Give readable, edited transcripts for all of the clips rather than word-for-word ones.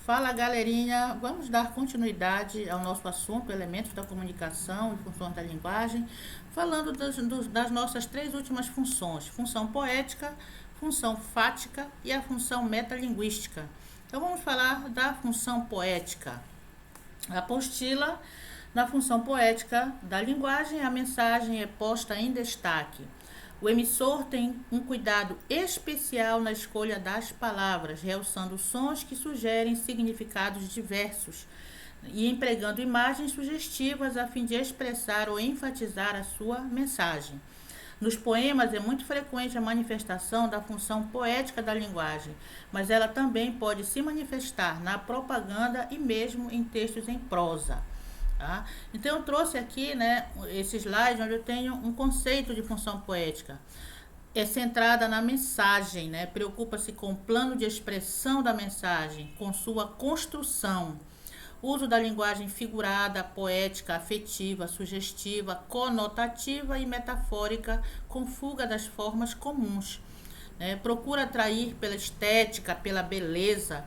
Fala, galerinha, vamos dar continuidade ao nosso assunto, elementos da comunicação e funções da linguagem, falando das nossas três últimas funções: função poética, função fática e a função metalinguística. Então vamos falar da função poética. A apostila, na função poética da linguagem, a mensagem é posta em destaque. O emissor tem um cuidado especial na escolha das palavras, realçando sons que sugerem significados diversos e empregando imagens sugestivas a fim de expressar ou enfatizar a sua mensagem. Nos poemas é muito frequente a manifestação da função poética da linguagem, mas ela também pode se manifestar na propaganda e mesmo em textos em prosa. Tá? Então eu trouxe aqui, esse slide onde eu tenho um conceito de função poética. É centrada na mensagem, preocupa-se com o plano de expressão da mensagem, com sua construção. Uso da linguagem figurada, poética, afetiva, sugestiva, conotativa e metafórica, com fuga das formas comuns. Procura atrair pela estética, pela beleza,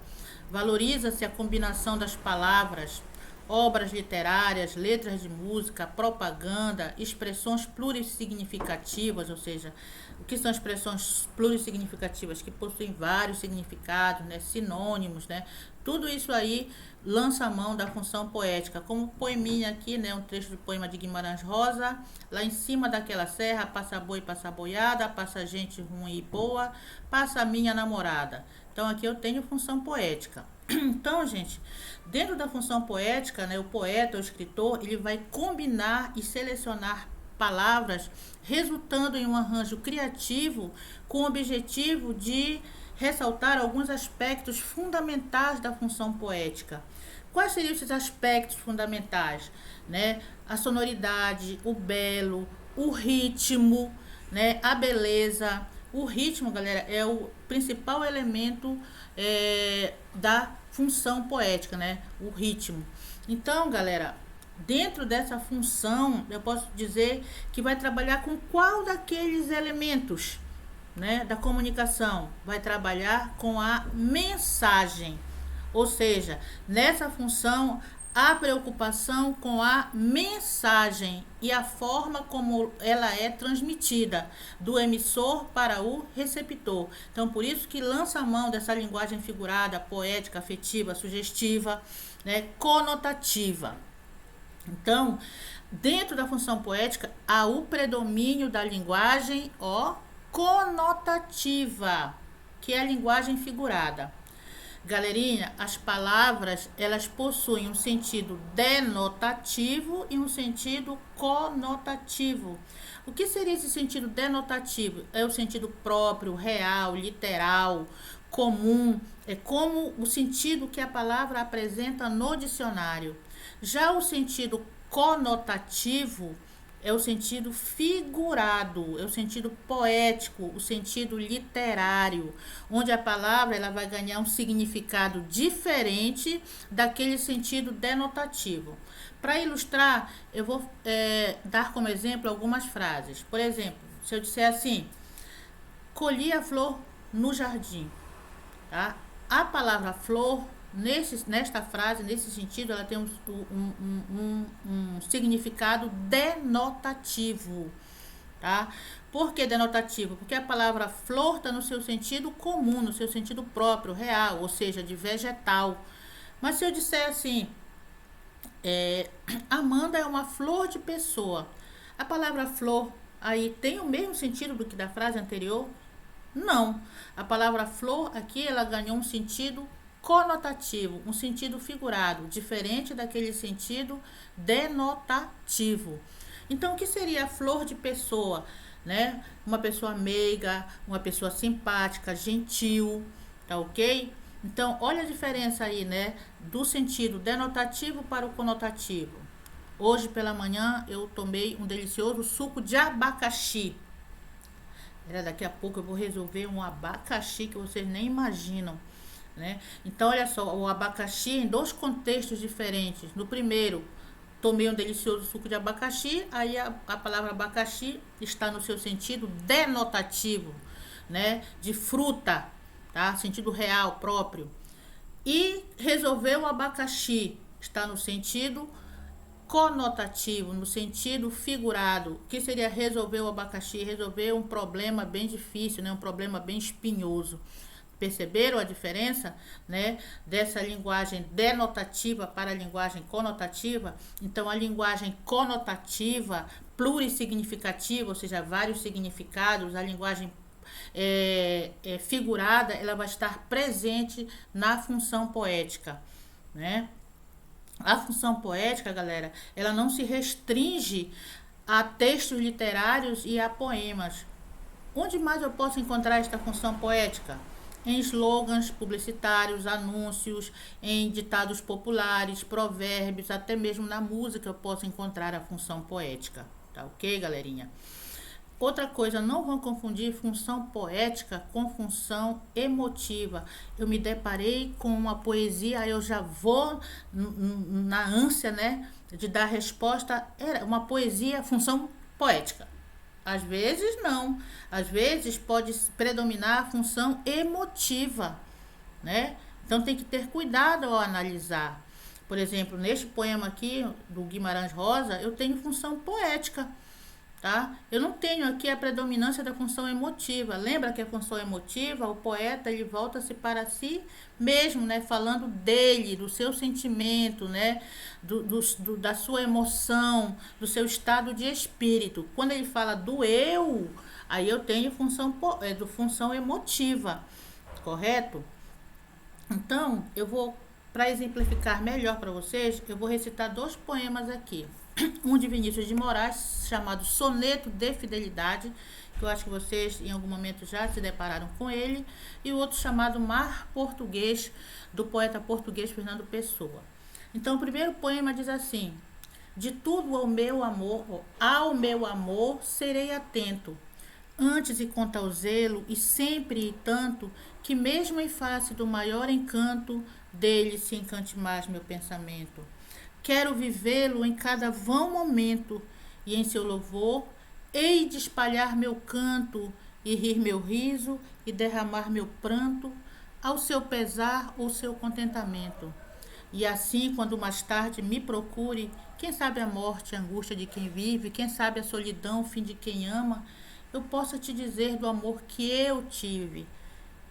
valoriza-se a combinação das palavras, obras literárias, letras de música, propaganda, expressões plurissignificativas, ou seja, o que são expressões plurissignificativas? Que possuem vários significados, sinônimos, tudo isso aí lança a mão da função poética, como poeminha aqui, um trecho do poema de Guimarães Rosa: lá em cima daquela serra, passa boi, passa boiada, passa gente ruim e boa, passa a minha namorada. Então aqui eu tenho função poética. Então, gente, dentro da função poética, o poeta, o escritor, ele vai combinar e selecionar palavras, resultando em um arranjo criativo com o objetivo de ressaltar alguns aspectos fundamentais da função poética. Quais seriam esses aspectos fundamentais? A sonoridade, o belo, o ritmo, a beleza. O ritmo, galera, é o principal elemento da função poética, o ritmo. Então, galera, dentro dessa função, eu posso dizer que vai trabalhar com qual daqueles elementos, da comunicação? Vai trabalhar com a mensagem. Ou seja, nessa função, a preocupação com a mensagem e a forma como ela é transmitida do emissor para o receptor. Então, por isso que lança a mão dessa linguagem figurada, poética, afetiva, sugestiva, conotativa. Então, dentro da função poética, há o predomínio da linguagem conotativa, que é a linguagem figurada. Galerinha, as palavras, elas possuem um sentido denotativo e um sentido conotativo. O que seria esse sentido denotativo? É o sentido próprio, real, literal, comum. É como o sentido que a palavra apresenta no dicionário. Já o sentido conotativo é o sentido figurado, é o sentido poético, o sentido literário, onde a palavra ela vai ganhar um significado diferente daquele sentido denotativo. Para ilustrar, eu vou dar como exemplo algumas frases. Por exemplo, se eu disser assim: colhi a flor no jardim. Tá? A palavra flor, nesta frase, nesse sentido, ela tem um significado denotativo. Tá? Por que denotativo? Porque a palavra flor está no seu sentido comum, no seu sentido próprio, real, ou seja, de vegetal. Mas se eu disser assim, Amanda é uma flor de pessoa, a palavra flor aí tem o mesmo sentido do que da frase anterior? Não. A palavra flor aqui, ela ganhou um sentido conotativo, um sentido figurado, diferente daquele sentido denotativo. Então, o que seria a flor de pessoa? Uma pessoa meiga, uma pessoa simpática, gentil, tá ok? Então, olha a diferença aí, do sentido denotativo para o conotativo. Hoje pela manhã eu tomei um delicioso suco de abacaxi. Daqui a pouco eu vou resolver um abacaxi que vocês nem imaginam. Então, olha só, o abacaxi em dois contextos diferentes. No primeiro, tomei um delicioso suco de abacaxi, aí a palavra abacaxi está no seu sentido denotativo, de fruta, tá? Sentido real, próprio. E resolver o abacaxi está no sentido conotativo, no sentido figurado. O que seria resolver o abacaxi? Resolver um problema bem difícil, né? Um problema bem espinhoso. Perceberam a diferença, né, dessa linguagem denotativa para a linguagem conotativa? Então, a linguagem conotativa, plurissignificativa, ou seja, vários significados, a linguagem figurada, ela vai estar presente na função poética, né? A função poética, galera, ela não se restringe a textos literários e a poemas. Onde mais eu posso encontrar esta função poética? Em slogans publicitários, anúncios, em ditados populares, provérbios, até mesmo na música eu posso encontrar a função poética. Tá ok, galerinha? Outra coisa, não vão confundir função poética com função emotiva. Eu me deparei com uma poesia, aí eu já vou na ânsia, né, de dar resposta. Era uma poesia, função poética. Às vezes não. Às vezes pode predominar a função emotiva, né? Então tem que ter cuidado ao analisar. Por exemplo, neste poema aqui do Guimarães Rosa, eu tenho função poética. Tá? Eu não tenho aqui a predominância da função emotiva. Lembra que a função emotiva, o poeta, ele volta-se para si mesmo, né? Falando dele, do seu sentimento, né? Da sua emoção, do seu estado de espírito. Quando ele fala do eu, aí eu tenho função emotiva, correto? Então, eu vou, para exemplificar melhor para vocês, eu vou recitar 2 poemas aqui. Um de Vinícius de Moraes, chamado Soneto de Fidelidade, que eu acho que vocês em algum momento já se depararam com ele, e o outro chamado Mar Português, do poeta português Fernando Pessoa. Então, o primeiro poema diz assim: de tudo ao meu amor serei atento, antes e quanto ao zelo, e sempre e tanto, que mesmo em face do maior encanto, dele se encante mais meu pensamento. Quero vivê-lo em cada vão momento, e em seu louvor hei de espalhar meu canto, e rir meu riso, e derramar meu pranto, ao seu pesar ou seu contentamento. E assim, quando mais tarde me procure, quem sabe a morte, a angústia de quem vive, quem sabe a solidão, o fim de quem ama, eu possa te dizer do amor que eu tive,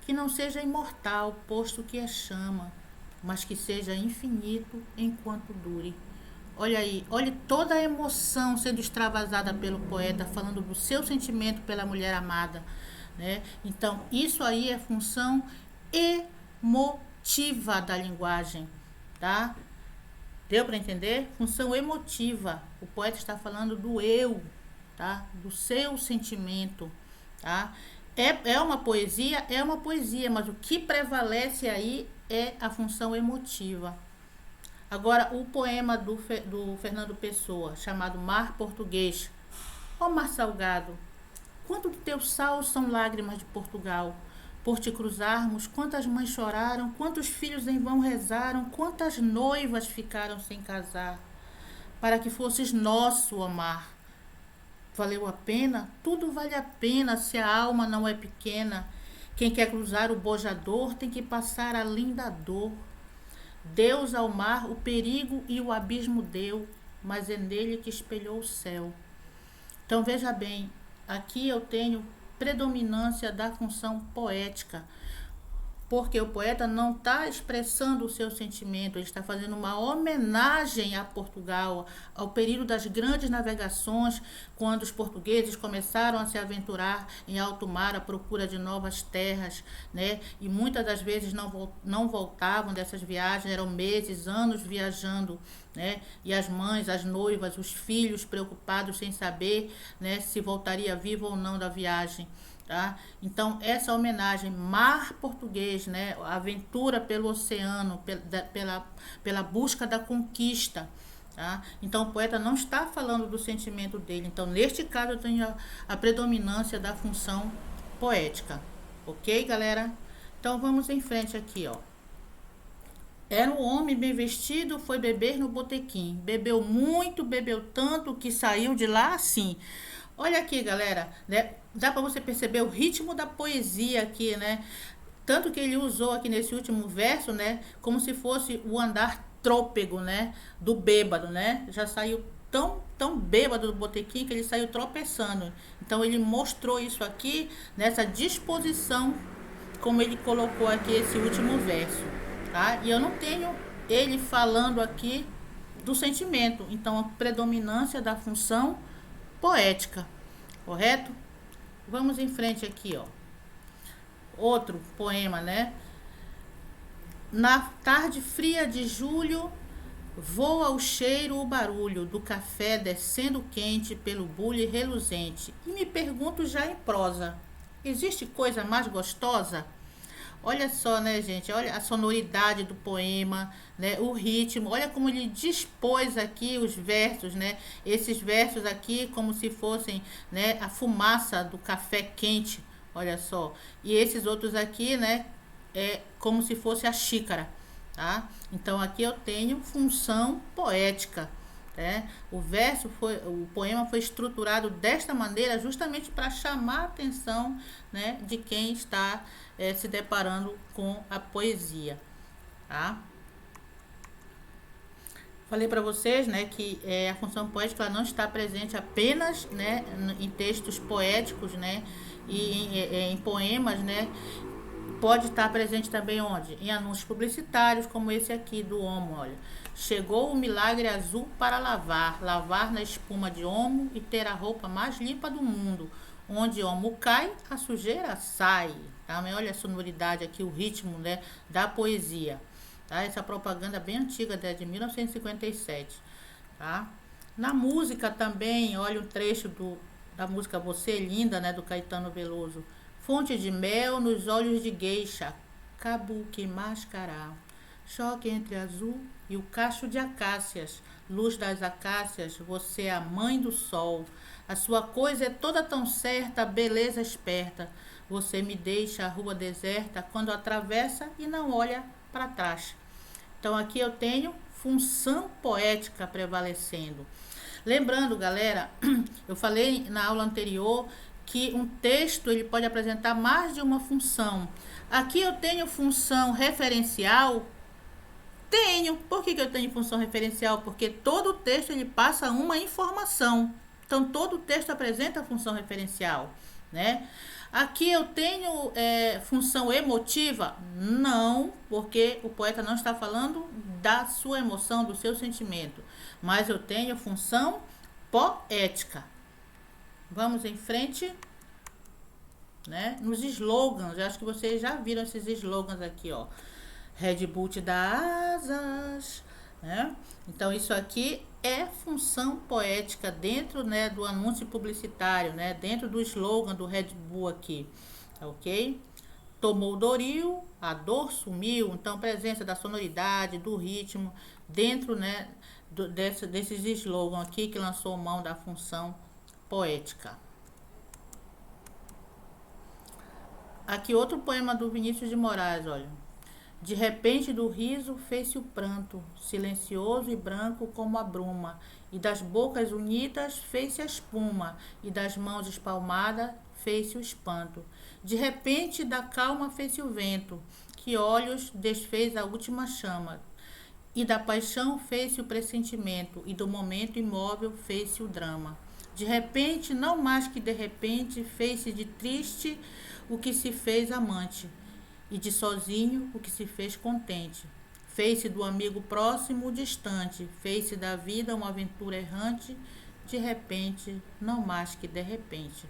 que não seja imortal, posto que é chama, mas que seja infinito enquanto dure. Olha aí, olha toda a emoção sendo extravasada pelo poeta, falando do seu sentimento pela mulher amada, né? Então, isso aí é função emotiva da linguagem, tá? Deu para entender? Função emotiva. O poeta está falando do eu, tá? Do seu sentimento, tá? É uma poesia, mas o que prevalece aí é a função emotiva. Agora, o poema do Fernando Pessoa, chamado Mar Português. Ó mar salgado, quanto do teu sal são lágrimas de Portugal. Por te cruzarmos, quantas mães choraram, quantos filhos em vão rezaram, quantas noivas ficaram sem casar, para que fosses nosso, ó mar. Valeu a pena? Tudo vale a pena se a alma não é pequena. Quem quer cruzar o bojador tem que passar além da dor. Deus ao mar o perigo e o abismo deu, mas é nele que espelhou o céu. Então veja bem, aqui eu tenho predominância da função poética, porque o poeta não está expressando o seu sentimento, ele está fazendo uma homenagem a Portugal, ao período das grandes navegações, quando os portugueses começaram a se aventurar em alto mar à procura de novas terras, né? E muitas das vezes não voltavam dessas viagens, eram meses, anos viajando, né? E as mães, as noivas, os filhos preocupados sem saber, né, se voltaria vivo ou não da viagem. Tá? Então, essa homenagem, Mar Português, né? A aventura pelo oceano, pela busca da conquista. Tá? Então, o poeta não está falando do sentimento dele. Então, neste caso, eu tenho a predominância da função poética. Ok, galera? Então, vamos em frente aqui, ó. Era um homem bem vestido, foi beber no botequim. Bebeu muito, bebeu tanto, que saiu de lá assim. Olha aqui, galera, né? Dá para você perceber o ritmo da poesia aqui, né? Tanto que ele usou aqui nesse último verso, né, como se fosse o andar trôpego, né, do bêbado, né? Já saiu tão bêbado do botequim que ele saiu tropeçando. Então ele mostrou isso aqui nessa disposição, como ele colocou aqui esse último verso, tá? E eu não tenho ele falando aqui do sentimento, então a predominância da função poética, correto? Vamos em frente aqui, ó. Outro poema, né? Na tarde fria de julho, voa o cheiro, o barulho do café descendo quente pelo bule reluzente. E me pergunto já em prosa, existe coisa mais gostosa? Olha só, né, gente? Olha a sonoridade do poema, né? O ritmo. Olha como ele dispôs aqui os versos, né? Esses versos aqui como se fossem, né, a fumaça do café quente. Olha só. E esses outros aqui, né, é como se fosse a xícara, tá? Então aqui eu tenho função poética. O poema foi estruturado desta maneira justamente para chamar a atenção, né, de quem está se deparando com a poesia, tá? Falei para vocês, né, que a função poética ela não está presente apenas, né, em textos poéticos, né, e em poemas, né. Pode estar presente também onde? Em anúncios publicitários, como esse aqui do Omo, olha. Chegou o milagre azul para lavar, lavar na espuma de Omo e ter a roupa mais limpa do mundo. Onde Omo cai, a sujeira sai. Tá? Olha a sonoridade aqui, o ritmo, né, da poesia. Tá? Essa propaganda é bem antiga, de 1957. Tá? Na música também, olha um trecho da música Você Linda, né, do Caetano Veloso. Fonte de mel nos olhos de gueixa, kabuki mascará. Choque entre azul e o cacho de acácias. Luz das acácias, você é a mãe do sol. A sua coisa é toda tão certa, beleza esperta. Você me deixa a rua deserta quando atravessa e não olha para trás. Então aqui eu tenho função poética prevalecendo. Lembrando, galera, eu falei na aula anterior que um texto ele pode apresentar mais de uma função. Aqui eu tenho função referencial. Tenho. Por que eu tenho função referencial? Porque todo texto ele passa uma informação. Então todo texto apresenta a função referencial, né? Aqui eu tenho função emotiva? Não, porque o poeta não está falando da sua emoção, do seu sentimento. Mas eu tenho função poética. Vamos em frente, né? Nos slogans, eu acho que vocês já viram esses slogans aqui, ó. Red Bull te dá asas, né? Então isso aqui é função poética dentro, né, do anúncio publicitário, né? Dentro do slogan do Red Bull aqui, ok? Tomou o Doril, a dor sumiu. Então presença da sonoridade, do ritmo dentro, né, desses slogans aqui que lançou mão da função poética. Aqui outro poema do Vinícius de Moraes, olha. De repente do riso fez-se o pranto, silencioso e branco como a bruma, e das bocas unidas fez-se a espuma, e das mãos espalmadas fez-se o espanto. De repente da calma fez-se o vento, que olhos desfez a última chama, e da paixão fez-se o pressentimento, e do momento imóvel fez-se o drama. De repente, não mais que de repente, fez-se de triste o que se fez amante, e de sozinho o que se fez contente. Fez-se do amigo próximo o distante, fez-se da vida uma aventura errante, de repente, não mais que de repente.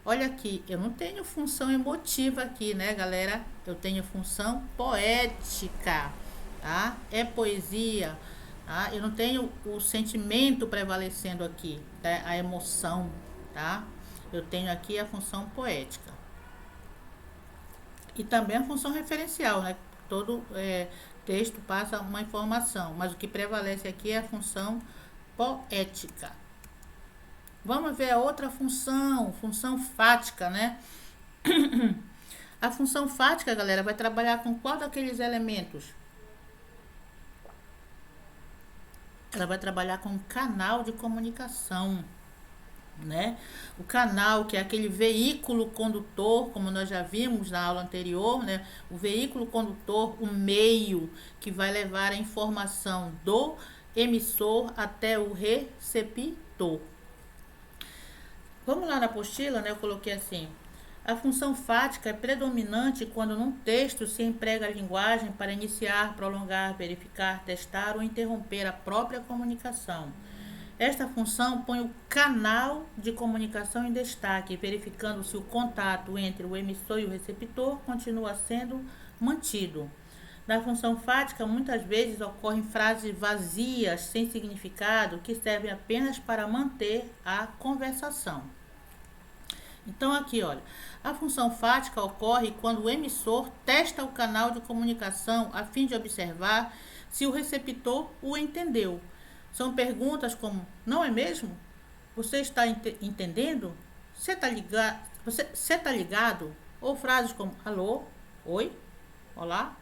Olha aqui, eu não tenho função emotiva aqui, né, galera? Eu tenho função poética, tá? É poesia. Tá? Eu não tenho o sentimento prevalecendo aqui, tá? A emoção, tá? Eu tenho aqui a função poética. E também a função referencial, né? Todo texto passa uma informação, mas o que prevalece aqui é a função poética. Vamos ver a outra função fática, né? A função fática, galera, vai trabalhar com qual daqueles elementos? Ela vai trabalhar com canal de comunicação. né? O canal, que é aquele veículo condutor, como nós já vimos na aula anterior, né? O veículo condutor, o meio que vai levar a informação do emissor até o receptor. Vamos lá na apostila, né? Eu coloquei assim: a função fática é predominante quando num texto se emprega a linguagem para iniciar, prolongar, verificar, testar ou interromper a própria comunicação. Esta função põe o canal de comunicação em destaque, verificando se o contato entre o emissor e o receptor continua sendo mantido. Na função fática, muitas vezes ocorrem frases vazias, sem significado, que servem apenas para manter a conversação. Então, aqui, olha, a função fática ocorre quando o emissor testa o canal de comunicação a fim de observar se o receptor o entendeu. São perguntas como: não é mesmo? Você está entendendo? Você está ligado? Você tá ligado? Ou frases como: alô? Oi? Olá?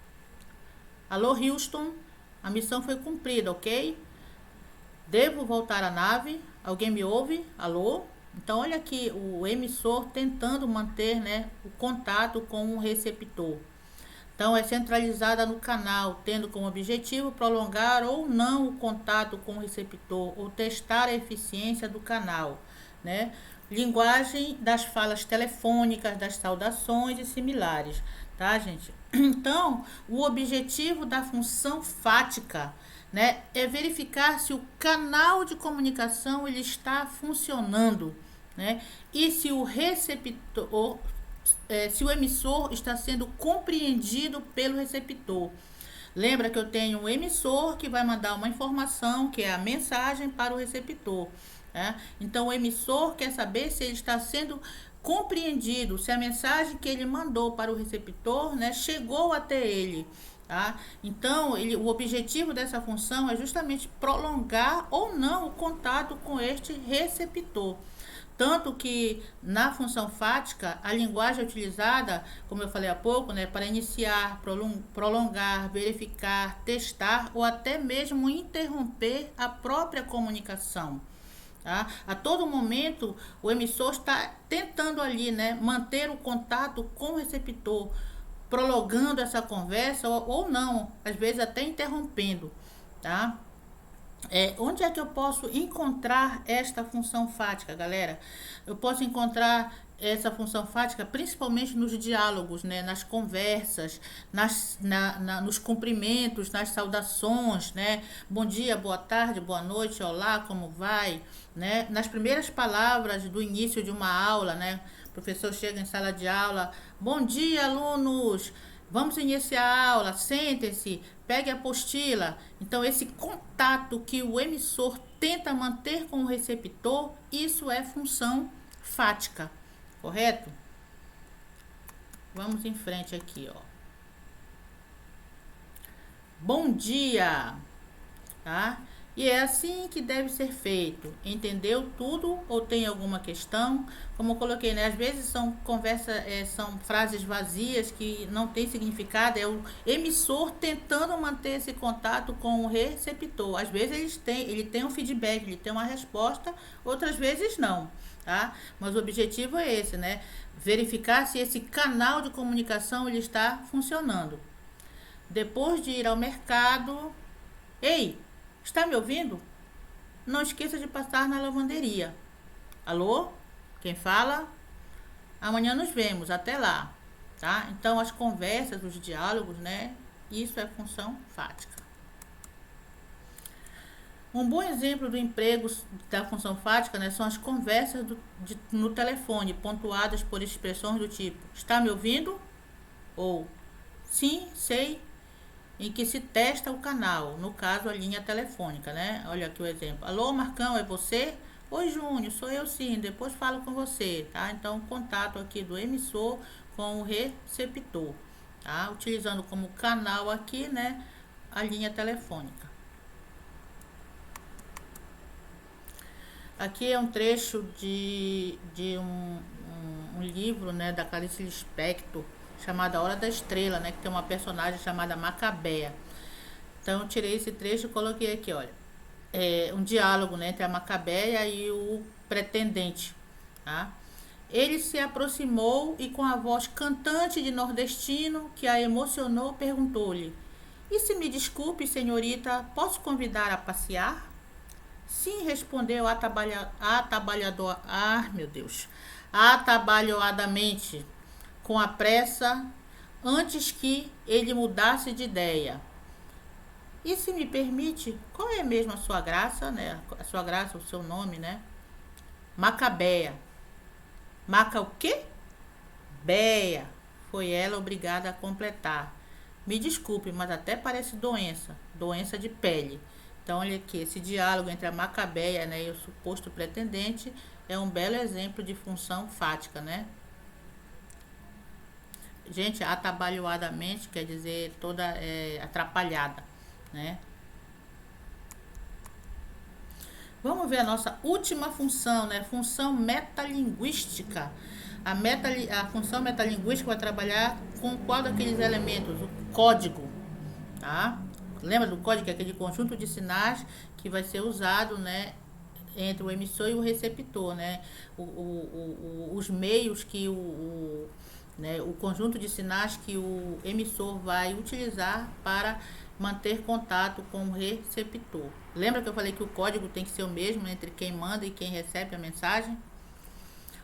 Alô, Houston? A missão foi cumprida, ok? Devo voltar à nave? Alguém me ouve? Alô? Então, olha aqui o emissor tentando manter, né, o contato com o receptor. Então, é centralizada no canal, tendo como objetivo prolongar ou não o contato com o receptor ou testar a eficiência do canal, né? Linguagem das falas telefônicas, das saudações e similares, tá, gente? Então, o objetivo da função fática, né, é verificar se o canal de comunicação ele está funcionando, né? E se o receptor, se o emissor está sendo compreendido pelo receptor. Lembra que eu tenho um emissor que vai mandar uma informação, que é a mensagem, para o receptor, né? Então, o emissor quer saber se ele está sendo compreendido, se a mensagem que ele mandou para o receptor, né, chegou até ele. Tá? Então, o objetivo dessa função é justamente prolongar ou não o contato com este receptor. Tanto que na função fática, a linguagem é utilizada, como eu falei há pouco, né, para iniciar, prolongar, verificar, testar ou até mesmo interromper a própria comunicação. Tá? A todo momento, o emissor está tentando ali, né, manter o contato com o receptor, prolongando essa conversa ou não, às vezes até interrompendo. Tá? Onde é que eu posso encontrar esta função fática, galera? Eu posso encontrar essa função fática principalmente nos diálogos, né? Nas conversas, nos cumprimentos, nas saudações, né? Bom dia, boa tarde, boa noite, olá, como vai? Né? Nas primeiras palavras do início de uma aula, né? O professor chega em sala de aula: bom dia, alunos! Vamos iniciar a aula, sentem-se, pegue a apostila. Então, esse contato que o emissor tenta manter com o receptor, isso é função fática, correto? Vamos em frente aqui, ó. Bom dia, tá? E é assim que deve ser feito. Entendeu tudo ou tem alguma questão? Como eu coloquei, né? Às vezes são são frases vazias que não têm significado. É o emissor tentando manter esse contato com o receptor. Às vezes ele tem um feedback, ele tem uma resposta, outras vezes não, tá? Mas o objetivo é esse, né? Verificar se esse canal de comunicação ele está funcionando. Depois de ir ao mercado, ei, está me ouvindo? Não esqueça de passar na lavanderia. Alô? Quem fala? Amanhã nos vemos. Até lá. Tá? Então, as conversas, os diálogos, né? Isso é função fática. Um bom exemplo do emprego da função fática, né, são as conversas no telefone, pontuadas por expressões do tipo: está me ouvindo? Ou sim, sei, em que se testa o canal, no caso a linha telefônica, né? Olha aqui o exemplo: alô, Marcão, é você? Oi, Júnior, sou eu sim, depois falo com você, tá? Então, contato aqui do emissor com o receptor, tá? Utilizando como canal aqui, né, a linha telefônica. Aqui é um trecho de um livro, né, da Clarice Lispector, chamada Hora da Estrela, né, que tem uma personagem chamada Macabea. Então, eu tirei esse trecho e coloquei aqui, olha. Um diálogo, né, entre a Macabea e o pretendente, tá? Ele se aproximou e, com a voz cantante de nordestino que a emocionou, perguntou-lhe: "E se me desculpe, senhorita, posso convidar a passear?" "Sim", respondeu meu Deus, atabalhoadamente, com a pressa, antes que ele mudasse de ideia. "E se me permite, qual é mesmo a sua graça, né? A sua graça, o seu nome, né?" "Macabeia." "Maca o quê?" "Beia", foi ela obrigada a completar. "Me desculpe, mas até parece doença de pele." Então, olha aqui, esse diálogo entre a Macabeia, né, e o suposto pretendente é um belo exemplo de função fática, né? Gente, atabalhoadamente quer dizer toda atrapalhada, né? Vamos ver a nossa última função, né? Função metalinguística. A função metalinguística vai trabalhar com qual daqueles elementos? O código, tá? Lembra do código, que é aquele conjunto de sinais que vai ser usado, né, entre o emissor e o receptor, né? Os meios que né, o conjunto de sinais que o emissor vai utilizar para manter contato com o receptor. Lembra que eu falei que o código tem que ser o mesmo entre quem manda e quem recebe a mensagem?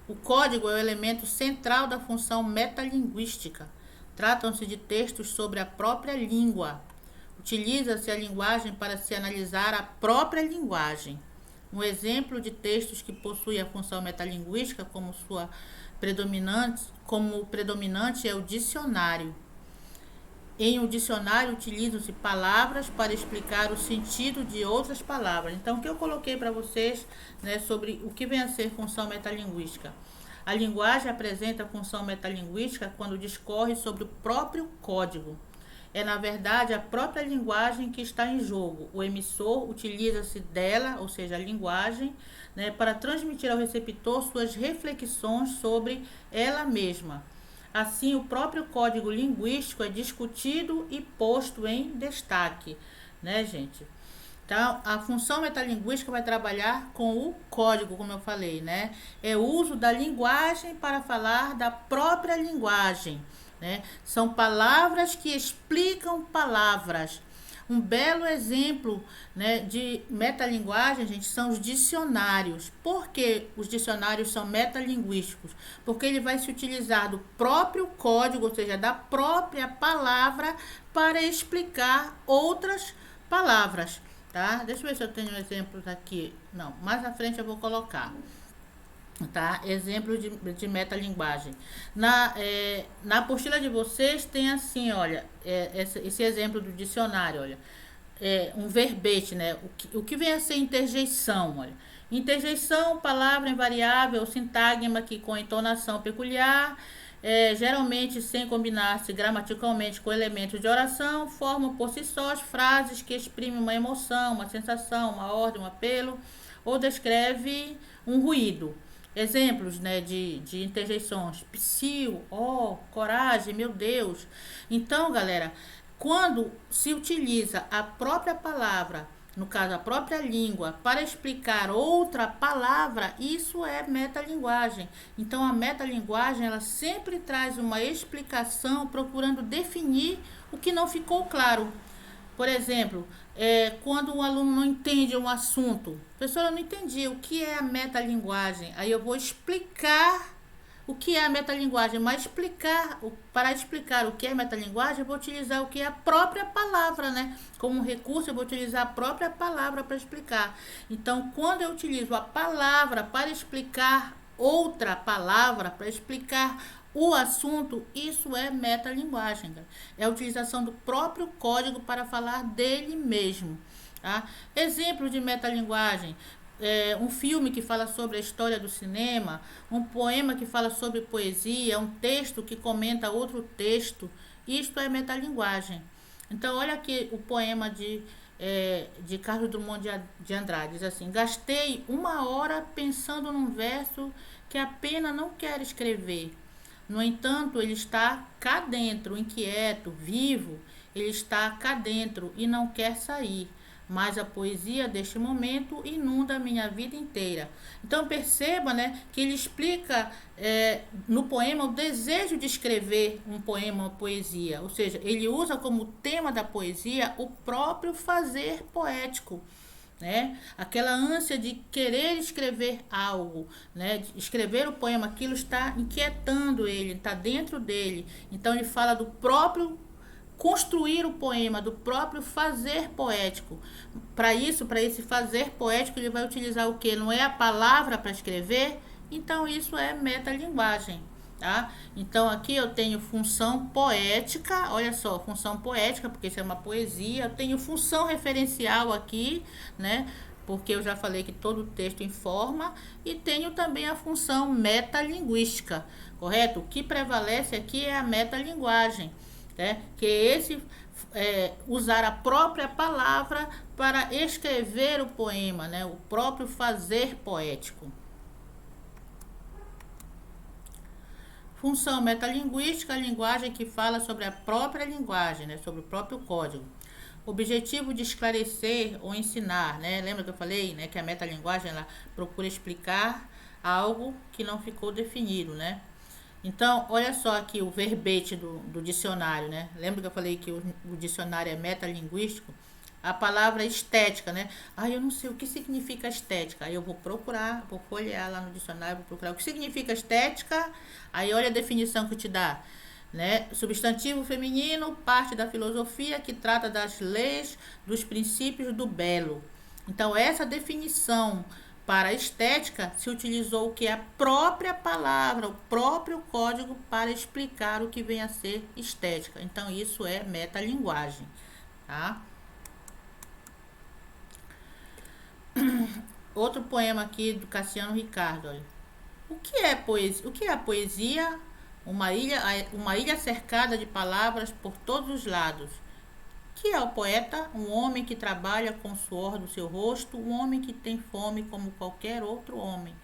O código é o elemento central da função metalinguística. Tratam-se de textos sobre a própria língua. Utiliza-se a linguagem para se analisar a própria linguagem. Um exemplo de textos que possui a função metalinguística como predominante é o dicionário. Em um dicionário utilizam-se palavras para explicar o sentido de outras palavras. Então, o que eu coloquei para vocês, né, sobre o que vem a ser função metalinguística? A linguagem apresenta a função metalinguística quando discorre sobre o próprio código. É, na verdade, a própria linguagem que está em jogo. O emissor utiliza-se dela, ou seja, a linguagem, né, para transmitir ao receptor suas reflexões sobre ela mesma. Assim, o próprio código linguístico é discutido e posto em destaque, né, gente? Então, a função metalinguística vai trabalhar com o código, como eu falei, né? É o uso da linguagem para falar da própria linguagem, né? São palavras que explicam palavras. Um belo exemplo, né, de metalinguagem, gente, são os dicionários. Por que os dicionários são metalinguísticos? Porque ele vai se utilizar do próprio código, ou seja, da própria palavra, para explicar outras palavras, tá? Deixa eu ver se eu tenho exemplos aqui. Não, mais à frente eu vou colocar. Tá? Exemplo de metalinguagem. Na apostila de vocês tem assim, olha, esse exemplo do dicionário, olha, um verbete, né? O que vem a ser interjeição, olha. Interjeição, palavra invariável, sintagma que com entonação peculiar, geralmente sem combinar-se gramaticalmente com elementos de oração, formam por si só as frases que exprimem uma emoção, uma sensação, uma ordem, um apelo, ou descreve um ruído. Exemplos, né, de interjeições: psiu, ó, coragem, meu Deus. Então, galera, quando se utiliza a própria palavra, no caso a própria língua, para explicar outra palavra, isso é metalinguagem. Então, a metalinguagem, ela sempre traz uma explicação procurando definir o que não ficou claro. Por exemplo, quando um aluno não entende um assunto: professora, eu não entendi, o que é a metalinguagem? Aí eu vou explicar o que é a metalinguagem, mas para explicar o que é metalinguagem, eu vou utilizar o que é a própria palavra, né? Como recurso, eu vou utilizar a própria palavra para explicar. Então, quando eu utilizo a palavra para explicar outra palavra, para explicar o assunto, isso é metalinguagem. É a utilização do próprio código para falar dele mesmo. Tá? Exemplo de metalinguagem: um filme que fala sobre a história do cinema, um poema que fala sobre poesia, um texto que comenta outro texto. Isto é metalinguagem. Então, olha aqui o poema de Carlos Drummond de Andrade. Diz assim: gastei 1 hora pensando num verso que a pena não quer escrever. No entanto, ele está cá dentro, inquieto, vivo. Ele está cá dentro e não quer sair. mas a poesia deste momento inunda a minha vida inteira. Então perceba, né, que ele explica no poema o desejo de escrever um poema, uma poesia. Ou seja, ele usa como tema da poesia o próprio fazer poético. Né? Aquela ânsia de querer escrever algo, né? De escrever o poema, aquilo está inquietando ele, está dentro dele. Então ele fala do próprio construir o poema, do próprio fazer poético. Para isso, para esse fazer poético, ele vai utilizar o que? Não é a palavra para escrever? Então isso é metalinguagem. Tá? Então aqui eu tenho função poética, olha só, função poética, porque isso é uma poesia. Eu tenho função referencial aqui, né? Porque eu já falei que todo texto informa, e tenho também a função metalinguística, correto? O que prevalece aqui é a metalinguagem, né? Que é esse usar a própria palavra para escrever o poema, né? O próprio fazer poético. Função metalinguística, a linguagem que fala sobre a própria linguagem, né? Sobre o próprio código. Objetivo de esclarecer ou ensinar, né? Lembra que eu falei, né, que a metalinguagem ela procura explicar algo que não ficou definido, né? Então, olha só aqui o verbete do dicionário, né? Lembra que eu falei que o dicionário é metalinguístico? A palavra estética, né? Eu não sei o que significa estética. Aí eu vou procurar, vou folhear lá no dicionário, vou procurar o que significa estética. Aí olha a definição que te dá, né? Substantivo feminino, parte da filosofia que trata das leis, dos princípios do belo. Então, essa definição para a estética se utilizou o que é a própria palavra, o próprio código para explicar o que vem a ser estética. Então, isso é metalinguagem, tá? Outro poema aqui do Cassiano Ricardo, olha. O que é poesia? O que é a poesia? Uma ilha cercada de palavras por todos os lados. Que é o poeta? Um homem que trabalha com o suor do seu rosto, um homem que tem fome como qualquer outro homem.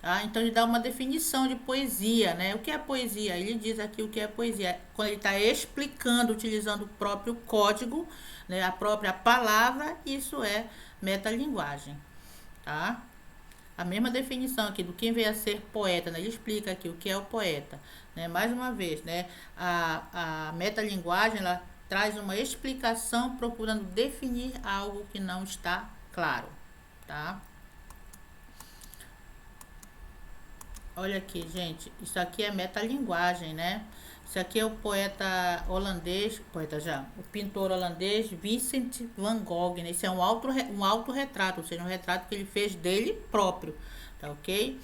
Tá? Então ele dá uma definição de poesia, né? O que é poesia? Ele diz aqui o que é poesia. Quando ele está explicando, utilizando o próprio código, né? A própria palavra, isso é metalinguagem. Tá? A mesma definição aqui do que vem a ser poeta, né? Ele explica aqui o que é o poeta, né? Mais uma vez, né? A metalinguagem, ela traz uma explicação procurando definir algo que não está claro, tá? Olha aqui, gente, isso aqui é metalinguagem, né? Isso aqui é o poeta holandês, o pintor holandês Vincent van Gogh, né? Esse é um autorretrato, ou seja, um retrato que ele fez dele próprio, tá ok?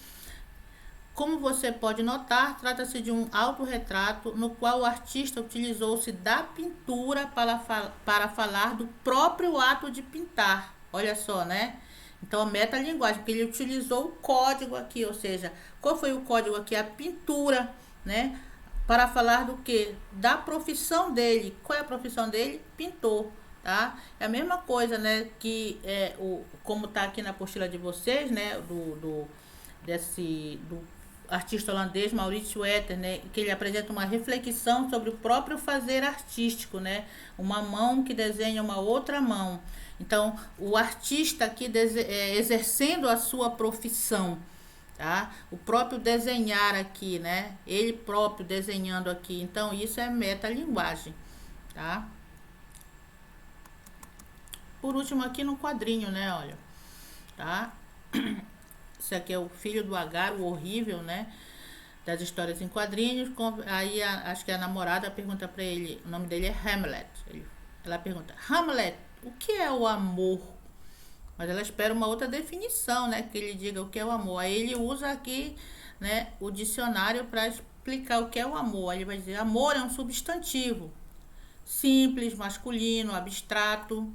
Como você pode notar, trata-se de um autorretrato no qual o artista utilizou-se da pintura para falar do próprio ato de pintar. Olha só, né? Então, a metalinguagem, porque ele utilizou o código aqui, ou seja, qual foi o código aqui? A pintura, né? Para falar do que? Da profissão dele. Qual é a profissão dele? Pintor, tá? É a mesma coisa, né? Que como tá aqui na apostila de vocês, né? Do artista holandês Maurits Wetter, né, que ele apresenta uma reflexão sobre o próprio fazer artístico, né, uma mão que desenha uma outra mão. Então, o artista aqui exercendo a sua profissão, tá? O próprio desenhar aqui, né, ele próprio desenhando aqui. Então, isso é metalinguagem, tá? Por último, aqui no quadrinho, né, olha, tá? Esse aqui é o Filho do Agar, o horrível, né? Das histórias em quadrinhos. Aí acho que a namorada pergunta pra ele, o nome dele é Hamlet. Ela pergunta, Hamlet, o que é o amor? Mas ela espera uma outra definição, né? Que ele diga o que é o amor. Aí ele usa aqui, né, o dicionário para explicar o que é o amor. Aí ele vai dizer, amor é um substantivo simples, masculino, abstrato,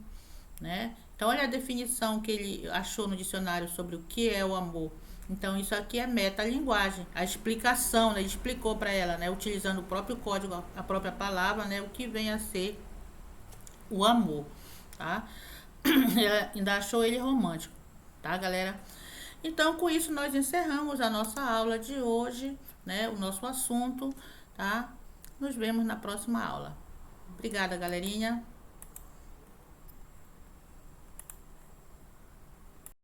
né? Então, olha a definição que ele achou no dicionário sobre o que é o amor. Então, isso aqui é metalinguagem. A explicação, né? Ele explicou para ela, né? Utilizando o próprio código, a própria palavra, né? O que vem a ser o amor, tá? Ela ainda achou ele romântico, tá, galera? Então, com isso, nós encerramos a nossa aula de hoje, né? O nosso assunto, tá? Nos vemos na próxima aula. Obrigada, galerinha.